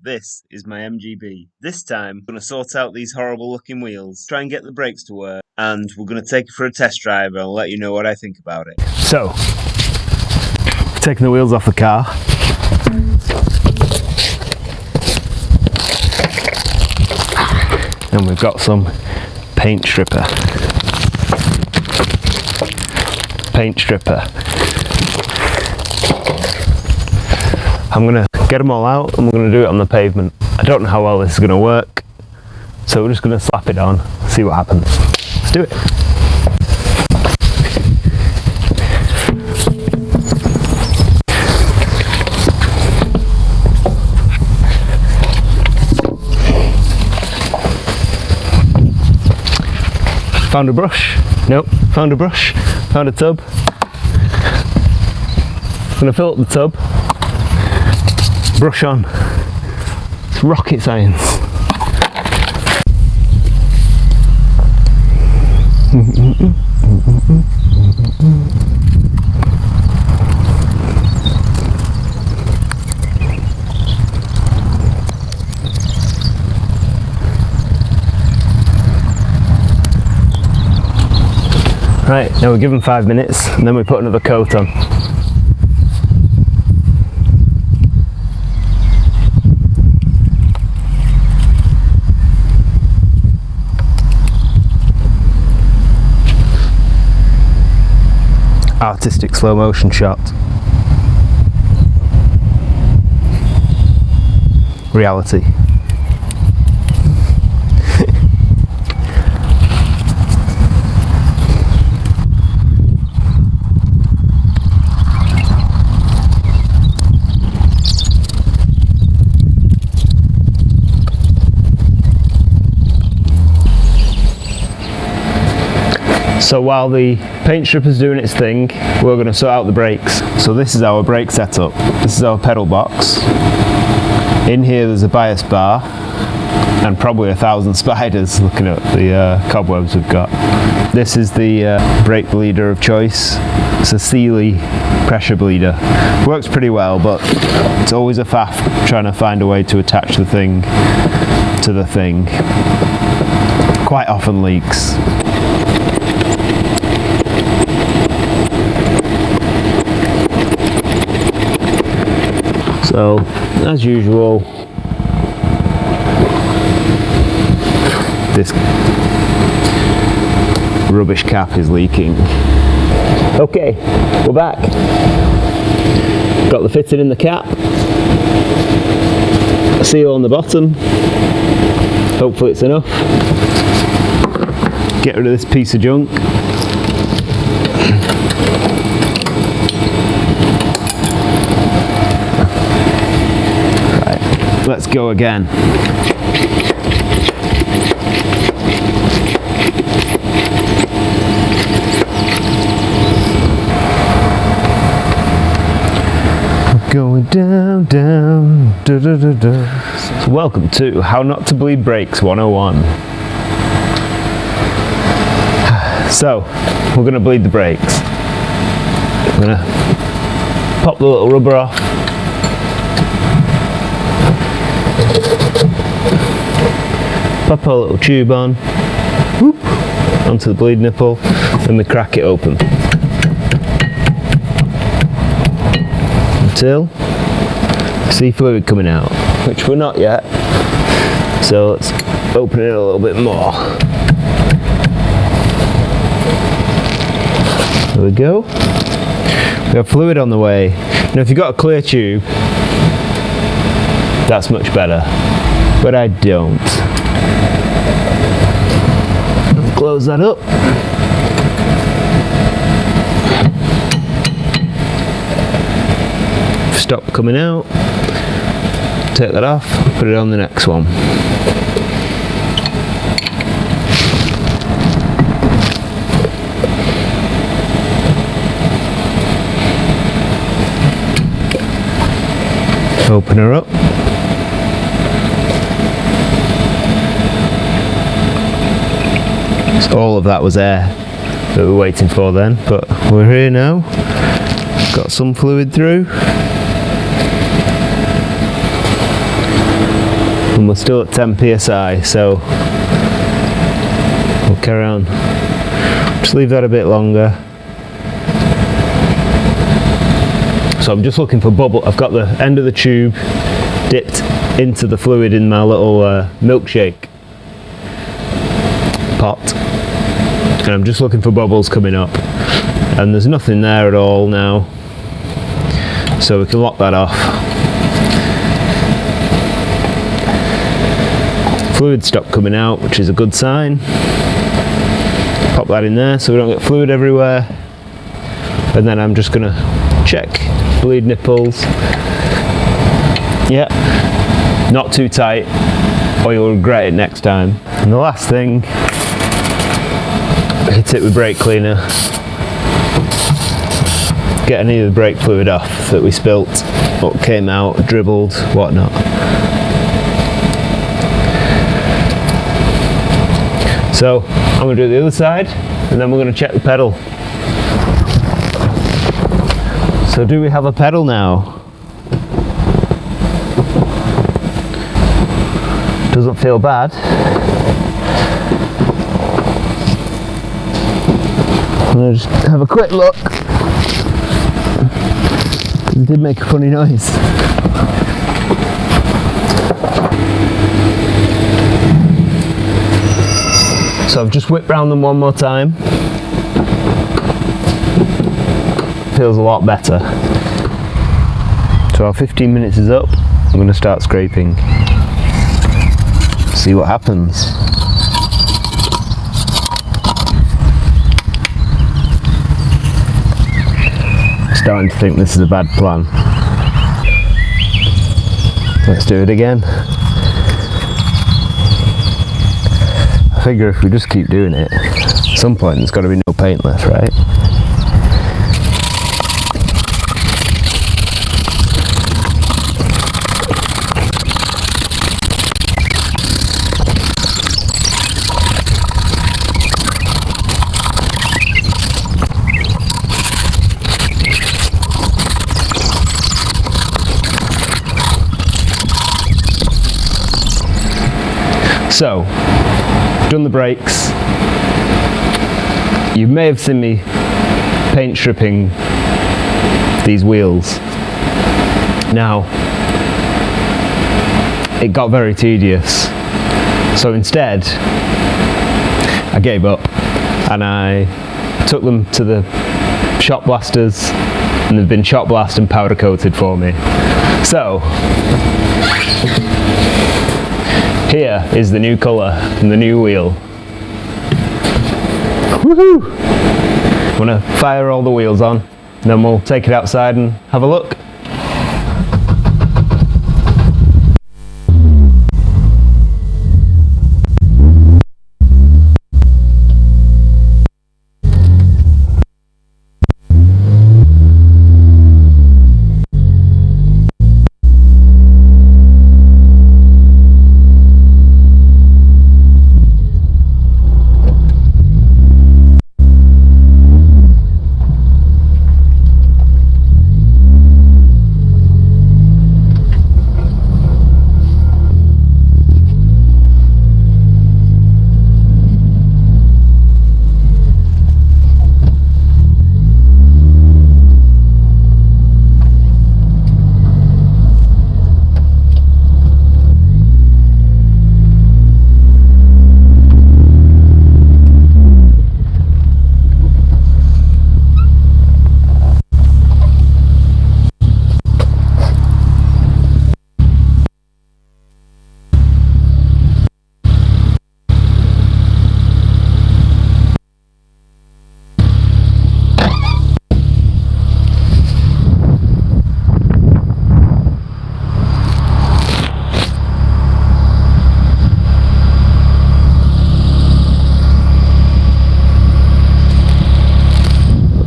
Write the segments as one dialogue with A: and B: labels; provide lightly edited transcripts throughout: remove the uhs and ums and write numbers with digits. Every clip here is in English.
A: This is my MGB. This time, I'm going to sort out these horrible looking wheels, try and get the brakes to work, and we're going to take it for a test drive and I'll let you know what I think about it.
B: So, taking the wheels off the car. And we've got some paint stripper. I'm going to get them all out and we're going to do it on the pavement. I don't know how well this is going to work, so we're just going to slap it on, see what happens. Let's do it. Found a brush. Nope. Found a brush. Found a tub. I'm going to fill up the tub. Brush on. It's rocket science. Right, now we give them 5 minutes and then we put another coat on. Artistic slow motion shot. Reality. So while the paint stripper's doing its thing, we're going to sort out the brakes. So this is our brake setup. This is our pedal box. In here there's a bias bar and probably 1,000 spiders looking at the cobwebs we've got. This is the brake bleeder of choice. It's a Sealy pressure bleeder. Works pretty well, but it's always a faff trying to find a way to attach the thing to the thing. Quite often leaks. So, as usual, this rubbish cap is leaking. Okay, we're back. Got the fitting in the cap, a seal on the bottom. Hopefully it's enough. Get rid of this piece of junk. Let's go again. Going down, down, da da da da. So welcome to How Not to Bleed Brakes 101. So, we're going to bleed the brakes. I'm going to pop the little rubber off. Pop a little tube on, whoop, onto the bleed nipple, then we crack it open. Until we see fluid coming out, which we're not yet. So let's open it a little bit more. There we go. We have fluid on the way. Now if you've got a clear tube, that's much better, but I don't. Close that up. Stop coming out. Take that off, put it on the next one. Open her up. So all of that was air that we were waiting for then, but we're here now. Got some fluid through. and we're still at 10 psi, so we'll carry on. Just leave that a bit longer. So I'm just looking for bubble. I've got the end of the tube dipped into the fluid in my little milkshake pot, and I'm just looking for bubbles coming up, and there's nothing there at all now, so we can lock that off. Fluid stopped coming out, which is a good sign. Pop that in there so we don't get fluid everywhere, and then I'm just gonna check bleed nipples. Yeah, not too tight or you'll regret it next time. And the last thing, hit it with brake cleaner. Get any of the brake fluid off that we spilt, what came out, dribbled, whatnot. So I'm going to do the other side, and then we're going to check the pedal. So do we have a pedal now? Doesn't feel bad. I'm going to just have a quick look. It did make a funny noise. So I've just whipped round them one more time. Feels a lot better. So our 15 minutes is up. I'm going to start scraping. See what happens. Starting to think this is a bad plan. Let's do it again. I figure if we just keep doing it, at some point there's got to be no paint left, right? So, done the brakes. You may have seen me paint stripping these wheels. Now, it got very tedious. So instead, I gave up and I took them to the shop blasters, and they've been shop blast and powder coated for me. So, here is the new colour and the new wheel. Woohoo! I'm going to fire all the wheels on, and then we'll take it outside and have a look.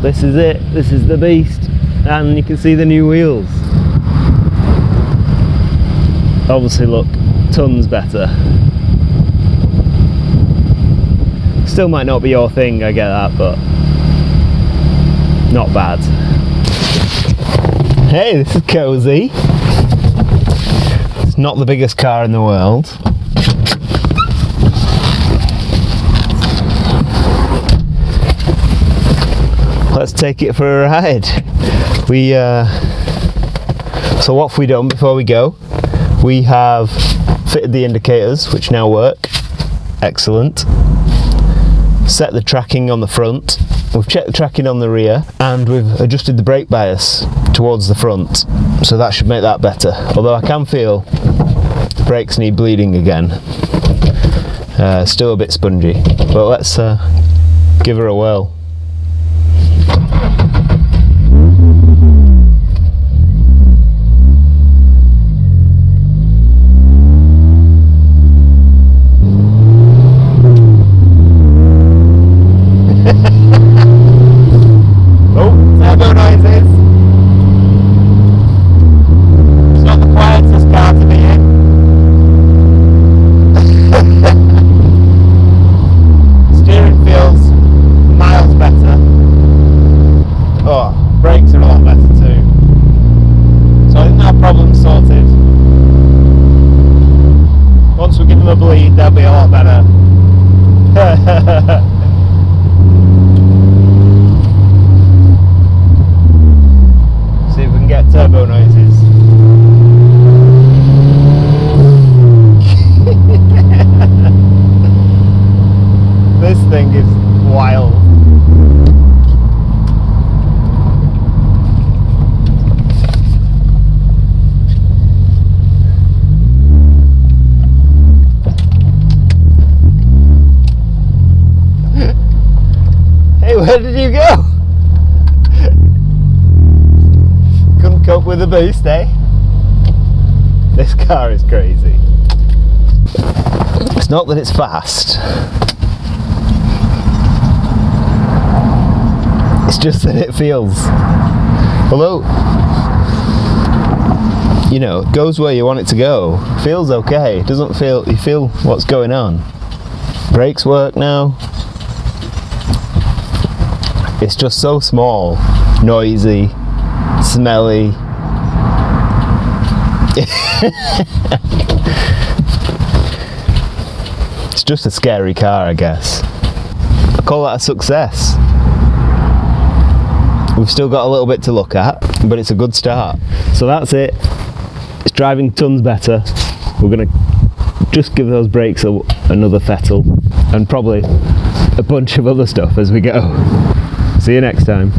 B: This is it, this is the beast, and you can see the new wheels. Obviously look tons better. Still might not be your thing, I get that, but not bad. Hey, this is cozy. Let's not the biggest car in the world. Let's take it for a ride. So what have we done before we go? We have fitted the indicators, which now work. Excellent. Set the tracking on the front. We've checked the tracking on the rear, and we've adjusted the brake bias towards the front. So that should make that better. Although I can feel the brakes need bleeding again. Still a bit spongy. But let's give her a whirl. Bleed, they'll be a lot better. See if we can get turbo noises. This thing is wild. Where did you go? Couldn't cope with the boost, eh? This car is crazy. It's not that it's fast. It's just that it feels, although, you know, it goes where you want it to go. Feels okay. It doesn't feel, you feel what's going on. Brakes work now. It's just so small, noisy, smelly. It's just a scary car, I guess. I call that a success. We've still got a little bit to look at, but it's a good start. So that's it. It's driving tons better. We're gonna just give those brakes another fettle, and probably a bunch of other stuff as we go. See you next time.